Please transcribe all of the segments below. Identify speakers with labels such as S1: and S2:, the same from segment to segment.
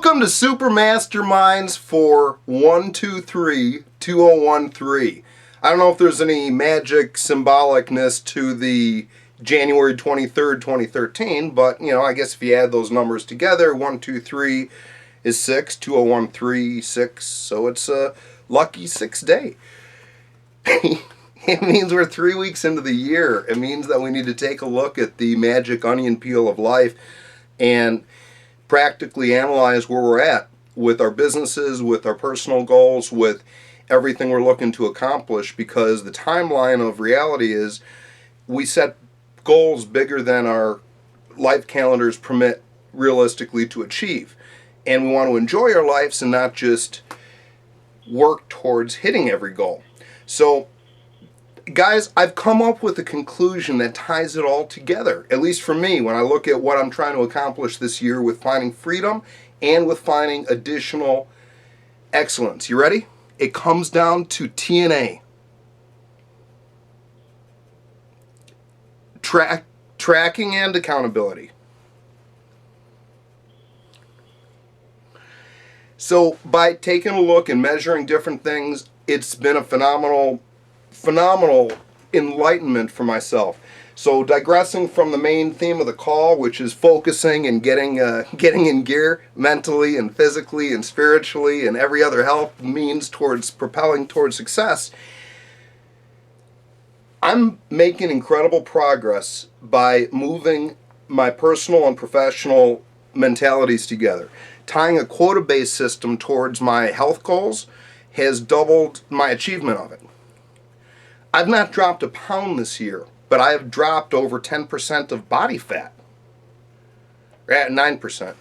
S1: Welcome to Super Masterminds for 123-2013. I don't know if there's any magic symbolicness to the January 23rd, 2013, but I guess if you add those numbers together, 123 is 6, 2013 6, so it's a lucky 6th day. It means we're 3 weeks into the year. It means that we need to take a look at the magic onion peel of life and practically analyze where we're at with our businesses, with our personal goals, with everything we're looking to accomplish, because the timeline of reality is we set goals bigger than our life calendars permit realistically to achieve. And we want to enjoy our lives and not just work towards hitting every goal. So guys, I've come up with a conclusion that ties it all together, at least for me, when I look at what I'm trying to accomplish this year with finding freedom and with finding additional excellence. You ready? It comes down to TNA. Tracking and accountability. So by taking a look and measuring different things, it's been a phenomenal enlightenment for myself. So digressing from the main theme of the call, which is focusing and getting in gear mentally and physically and spiritually and every other help means towards propelling towards success, I'm making incredible progress by moving my personal and professional mentalities together. Tying a quota-based system towards my health goals has doubled my achievement of it. I've not dropped a pound this year, but I have dropped over 10% of body fat. We're at 9%.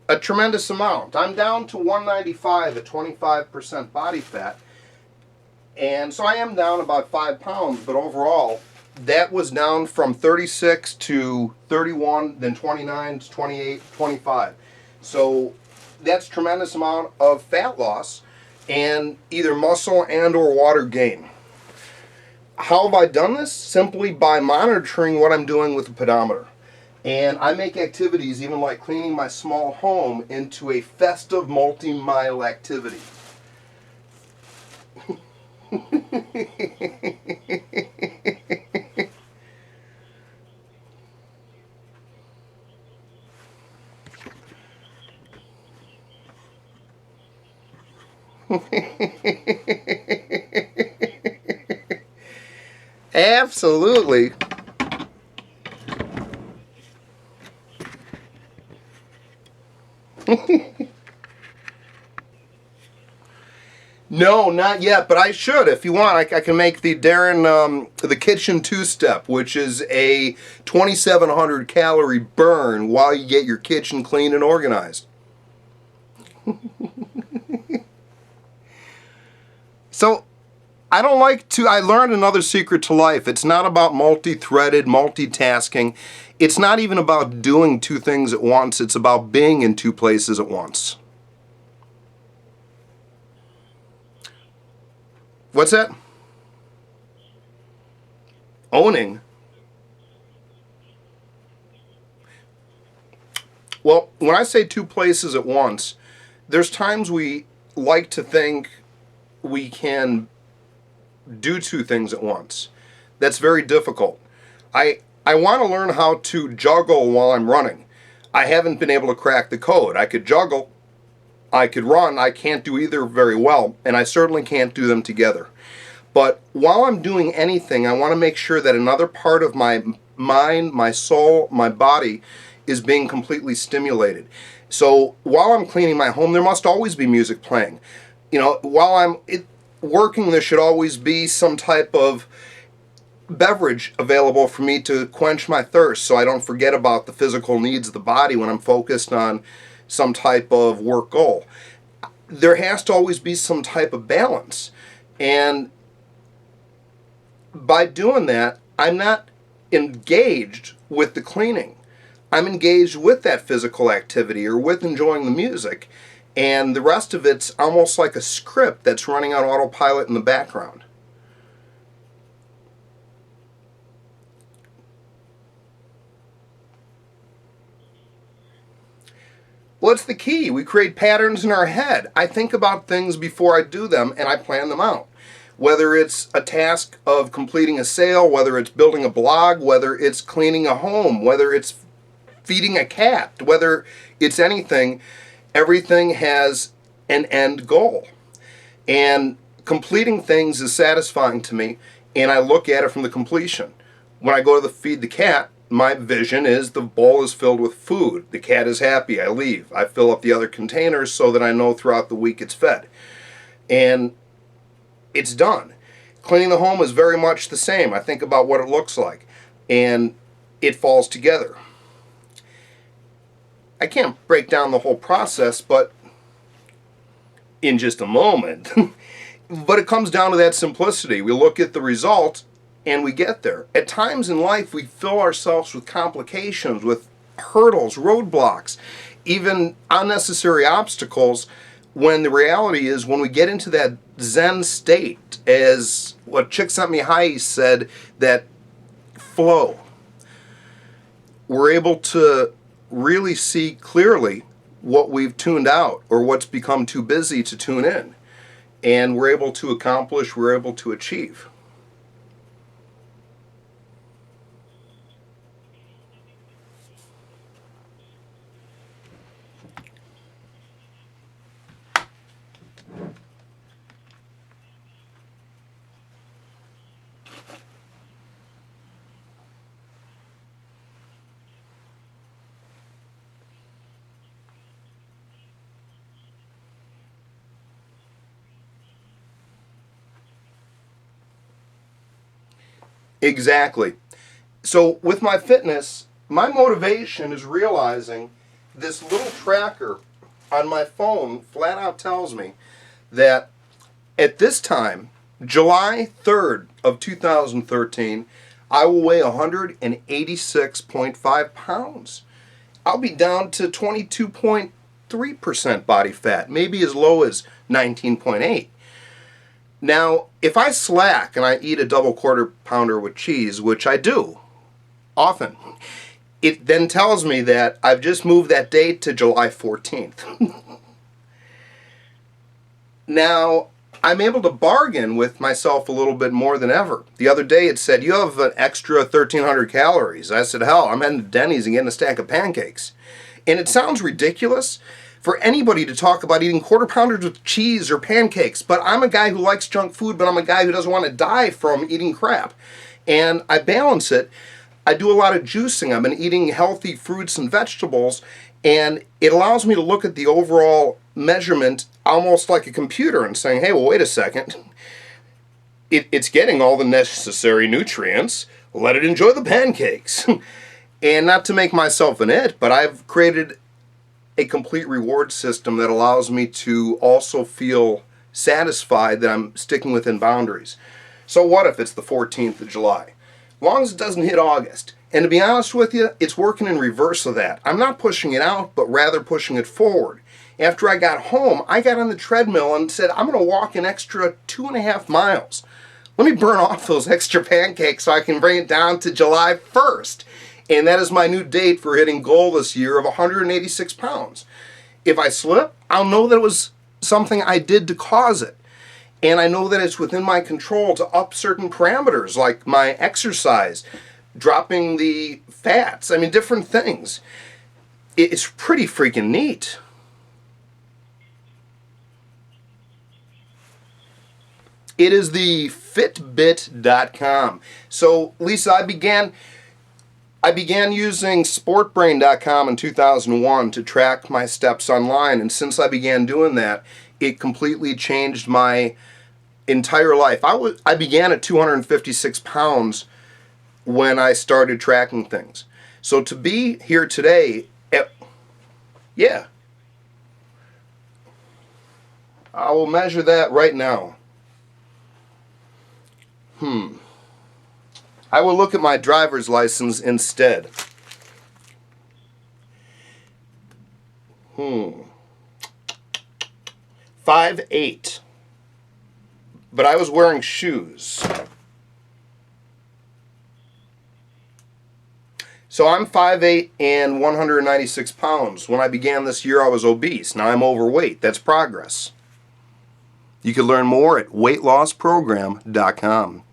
S1: A tremendous amount. I'm down to 195 at 25% body fat. And so I am down about 5 pounds, but overall, that was down from 36 to 31, then 29 to 28, 25. So that's a tremendous amount of fat loss and either muscle and or water gain. How have I done this? Simply by monitoring what I'm doing with the pedometer. And I make activities, even like cleaning my small home, into a festive multi-mile activity. Absolutely. No, not yet, but I should. If you want, I can make the Darren, the kitchen two-step, which is a 2,700 calorie burn while you get your kitchen clean and organized. So, I learned another secret to life. It's not about multi-threaded, multitasking. It's not even about doing two things at once. It's about being in two places at once. What's that? Owning. Well, when I say two places at once, there's times we like to think we can do two things at once. That's very difficult. I want to learn how to juggle while I'm running. I haven't been able to crack the code. I could juggle, I could run. I can't do either very well, and I certainly can't do them together. But while I'm doing anything, I want to make sure that another part of my mind, my soul, my body is being completely stimulated. So while I'm cleaning my home, there must always be music playing. While I'm working, there should always be some type of beverage available for me to quench my thirst, so I don't forget about the physical needs of the body when I'm focused on some type of work goal. There has to always be some type of balance. And by doing that, I'm not engaged with the cleaning. I'm engaged with that physical activity or with enjoying the music. And the rest of it's almost like a script that's running on autopilot in the background. Well, it's the key. We create patterns in our head. I think about things before I do them, and I plan them out. Whether it's a task of completing a sale, whether it's building a blog, whether it's cleaning a home, whether it's feeding a cat, whether it's anything, everything has an end goal. And completing things is satisfying to me, and I look at it from the completion. When I go to feed the cat, my vision is the bowl is filled with food. The cat is happy. I leave. I fill up the other containers so that I know throughout the week it's fed. And it's done. Cleaning the home is very much the same. I think about what it looks like, and it falls together. I can't break down the whole process, but in just a moment. But it comes down to that simplicity. We look at the result and we get there. At times in life, we fill ourselves with complications, with hurdles, roadblocks, even unnecessary obstacles, when the reality is when we get into that Zen state, as what Csikszentmihalyi said, that flow, we're able to really see clearly what we've tuned out or what's become too busy to tune in. And we're able to accomplish, we're able to achieve. Exactly. So with my fitness, my motivation is realizing this little tracker on my phone flat out tells me that at this time, July 3rd of 2013, I will weigh 186.5 pounds. I'll be down to 22.3% body fat, maybe as low as 19.8. Now, if I slack and I eat a double quarter pounder with cheese, which I do often, it then tells me that I've just moved that date to July 14th. Now, I'm able to bargain with myself a little bit more than ever. The other day it said, you have an extra 1,300 calories. I said, hell, I'm heading to Denny's and getting a stack of pancakes. And it sounds ridiculous for anybody to talk about eating quarter pounders with cheese or pancakes, but I'm a guy who likes junk food, but I'm a guy who doesn't want to die from eating crap. And I balance it. I do a lot of juicing. I've been eating healthy fruits and vegetables, and it allows me to look at the overall measurement almost like a computer and saying, hey, well, wait a second. It's getting all the necessary nutrients. Let it enjoy the pancakes. And not to make myself an it, but I've created a complete reward system that allows me to also feel satisfied that I'm sticking within boundaries. So what if it's the 14th of July? As long as it doesn't hit August. And to be honest with you, it's working in reverse of that. I'm not pushing it out, but rather pushing it forward. After I got home, I got on the treadmill and said, I'm going to walk an extra 2.5 miles. Let me burn off those extra pancakes so I can bring it down to July 1st. And that is my new date for hitting goal this year of 186 pounds. If I slip, I'll know that it was something I did to cause it. And I know that it's within my control to up certain parameters like my exercise, dropping the fats, I mean different things. It's pretty freaking neat. It is the Fitbit.com. So Lisa, I began using sportbrain.com in 2001 to track my steps online, and since I began doing that, it completely changed my entire life. I began at 256 pounds when I started tracking things. So to be here today, yeah, I will measure that right now. I will look at my driver's license instead. 5'8". But I was wearing shoes. So I'm 5'8" and 196 pounds. When I began this year, I was obese. Now I'm overweight. That's progress. You can learn more at weightlossprogram.com.